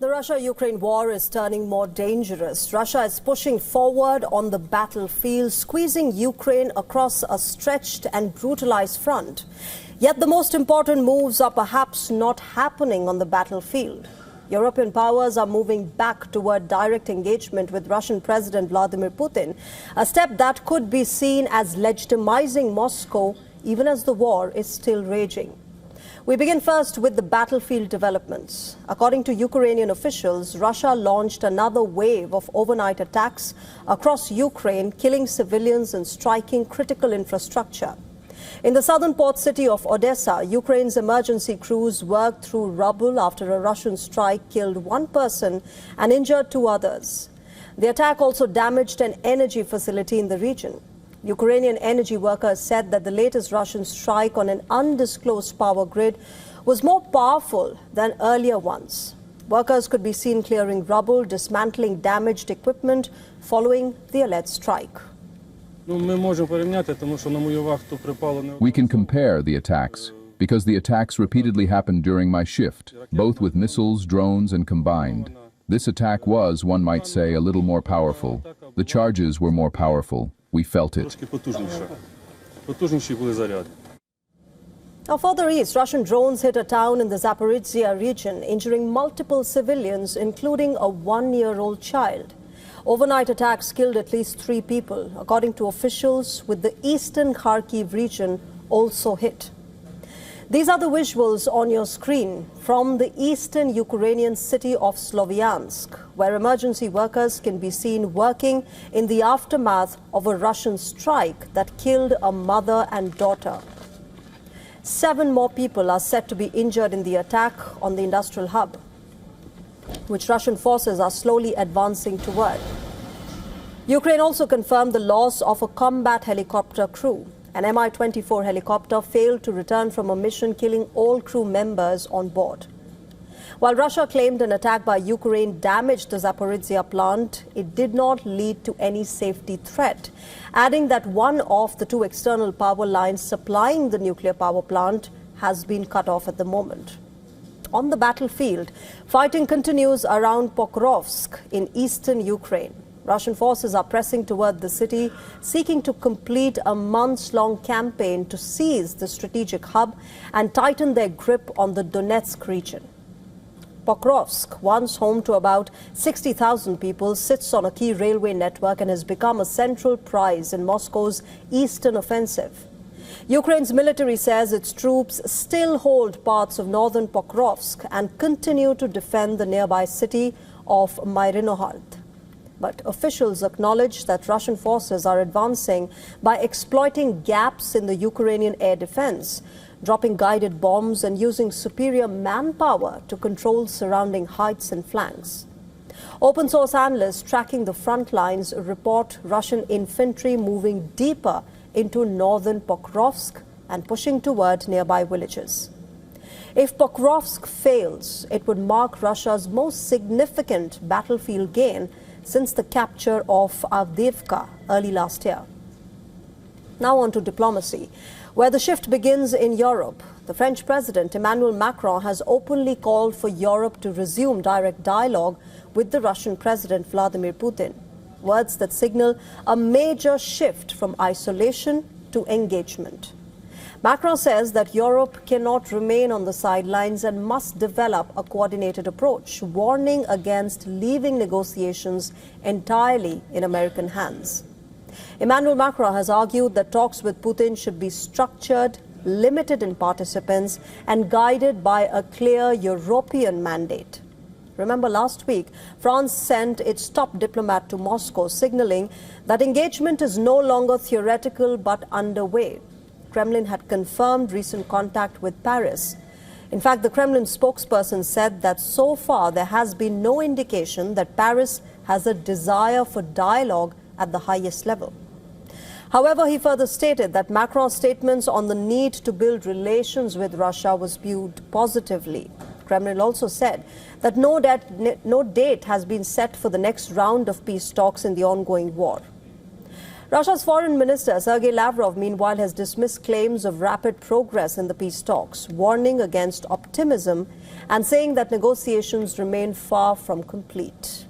The Russia-Ukraine war is turning more dangerous. Russia is pushing forward on the battlefield, squeezing Ukraine across a stretched and brutalized front. Yet the most important moves are perhaps not happening on the battlefield. European powers are moving back toward direct engagement with Russian President Vladimir Putin, a step that could be seen as legitimizing Moscow even as the war is still raging. We begin first with the battlefield developments. According to Ukrainian officials, Russia launched another wave of overnight attacks across Ukraine, killing civilians and striking critical infrastructure. In the southern port city of Odessa, Ukraine's emergency crews worked through rubble after a Russian strike killed one person and injured two others. The attack also damaged an energy facility in the region. Ukrainian energy workers said that the latest Russian strike on an undisclosed power grid was more powerful than earlier ones. Workers could be seen clearing rubble, dismantling damaged equipment following the alleged strike. We can compare the attacks because the attacks repeatedly happened during my shift, both with missiles, drones, and combined. This attack was, one might say, a little more powerful. The charges were more powerful. We felt it. Now, further east, Russian drones hit a town in the Zaporizhzhia region, injuring multiple civilians, including a one-year-old child. Overnight attacks killed at least 3 people, according to officials, with the eastern Kharkiv region also hit. These are the visuals on your screen from the eastern Ukrainian city of Sloviansk, where emergency workers can be seen working in the aftermath of a Russian strike that killed a mother and daughter. 7 more people are said to be injured in the attack on the industrial hub, which Russian forces are slowly advancing toward. Ukraine also confirmed the loss of a combat helicopter crew. An Mi-24 helicopter failed to return from a mission, killing all crew members on board. While Russia claimed an attack by Ukraine damaged the Zaporizhzhia plant, it did not lead to any safety threat, adding that one of the 2 external power lines supplying the nuclear power plant has been cut off at the moment. On the battlefield, fighting continues around Pokrovsk in eastern Ukraine. Russian forces are pressing toward the city, seeking to complete a months-long campaign to seize the strategic hub and tighten their grip on the Donetsk region. Pokrovsk, once home to about 60,000 people, sits on a key railway network and has become a central prize in Moscow's eastern offensive. Ukraine's military says its troops still hold parts of northern Pokrovsk and continue to defend the nearby city of Myrinohald. But officials acknowledge that Russian forces are advancing by exploiting gaps in the Ukrainian air defense, dropping guided bombs and using superior manpower to control surrounding heights and flanks. Open source analysts tracking the front lines report Russian infantry moving deeper into northern Pokrovsk and pushing toward nearby villages. If Pokrovsk fails, it would mark Russia's most significant battlefield gain since the capture of Avdiivka early last year. Now on to diplomacy, where the shift begins in Europe. The French President Emmanuel Macron has openly called for Europe to resume direct dialogue with the Russian President Vladimir Putin. Words that signal a major shift from isolation to engagement. Macron says that Europe cannot remain on the sidelines and must develop a coordinated approach, warning against leaving negotiations entirely in American hands. Emmanuel Macron has argued that talks with Putin should be structured, limited in participants, and guided by a clear European mandate. Remember, last week, France sent its top diplomat to Moscow, signaling that engagement is no longer theoretical but underway. Kremlin had confirmed recent contact with Paris. In fact, the Kremlin spokesperson said that so far there has been no indication that Paris has a desire for dialogue at the highest level. However, he further stated that Macron's statements on the need to build relations with Russia was viewed positively. Kremlin also said that no date has been set for the next round of peace talks in the ongoing war. Russia's foreign minister Sergei Lavrov, meanwhile, has dismissed claims of rapid progress in the peace talks, warning against optimism and saying that negotiations remain far from complete.